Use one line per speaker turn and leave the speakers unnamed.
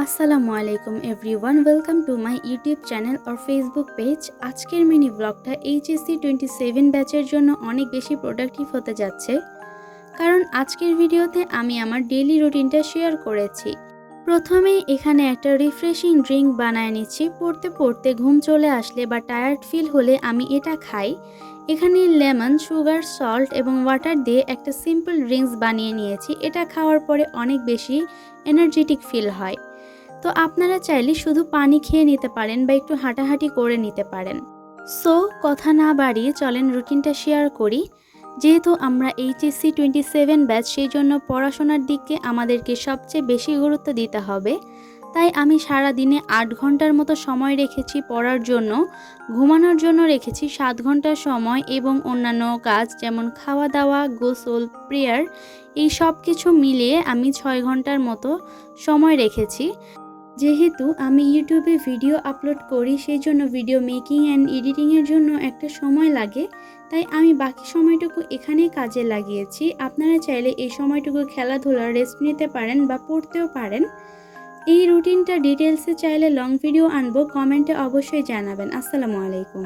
আসসালামু আলাইকুম everyone, welcome to my YouTube channel or Facebook page. আজকের মিনি ব্লগটা এইচএসসি 27 ব্যাচের জন্য অনেক বেশি প্রোডাক্টিভ হতে যাচ্ছে, কারণ আজকের ভিডিওতে আমি আমার ডেইলি রুটিনটা শেয়ার করেছি। প্রথমেই এখানে একটা রিফ্রেশিং ড্রিঙ্ক বানায় নিচ্ছি। পড়তে পড়তে ঘুম চলে আসলে বা টায়ার্ড ফিল হলে আমি এটা খাই। এখানে লেমন, সুগার, সল্ট এবং ওয়াটার দিয়ে একটা সিম্পল ড্রিঙ্কস বানিয়ে নিয়েছি। এটা খাওয়ার পরে অনেক বেশি এনার্জেটিক ফিল হয়। তো আপনারা চাইলে শুধু পানি খেয়ে নিতে পারেন বা একটু হাঁটাহাঁটি করে নিতে পারেন। সো কথা না বাড়িয়ে চলেন রুটিনটা শেয়ার করি। যেহেতু আমরা এইচএসসি 27 ব্যাচ, সেই জন্য পড়াশোনার দিকে আমাদেরকে সবচেয়ে বেশি গুরুত্ব দিতে হবে। তাই আমি সারা দিনে 8 ঘন্টার মতো সময় রেখেছি পড়ার জন্য, ঘুমানোর জন্য রেখেছি 7 ঘন্টার সময় এবং অন্যান্য কাজ যেমন খাওয়া দাওয়া, গোসল, প্রেয়ার, এই সব কিছু মিলিয়ে আমি 6 ঘন্টার মতো সময় রেখেছি। যেহেতু আমি ইউটিউবে ভিডিও আপলোড করি, সেই জন্য ভিডিও মেকিং অ্যান্ড এডিটিংয়ের জন্য একটা সময় লাগে, তাই আমি বাকি সময়টুকু এখানেই কাজে লাগিয়েছি। আপনারা চাইলে এই সময়টুকু খেলাধুলা, রেস্ট নিতে পারেন বা পড়তেও পারেন। এই রুটিনটা ডিটেলসে চাইলে লং ভিডিও আনবো, কমেন্টে অবশ্যই জানাবেন। আসসালামু আলাইকুম।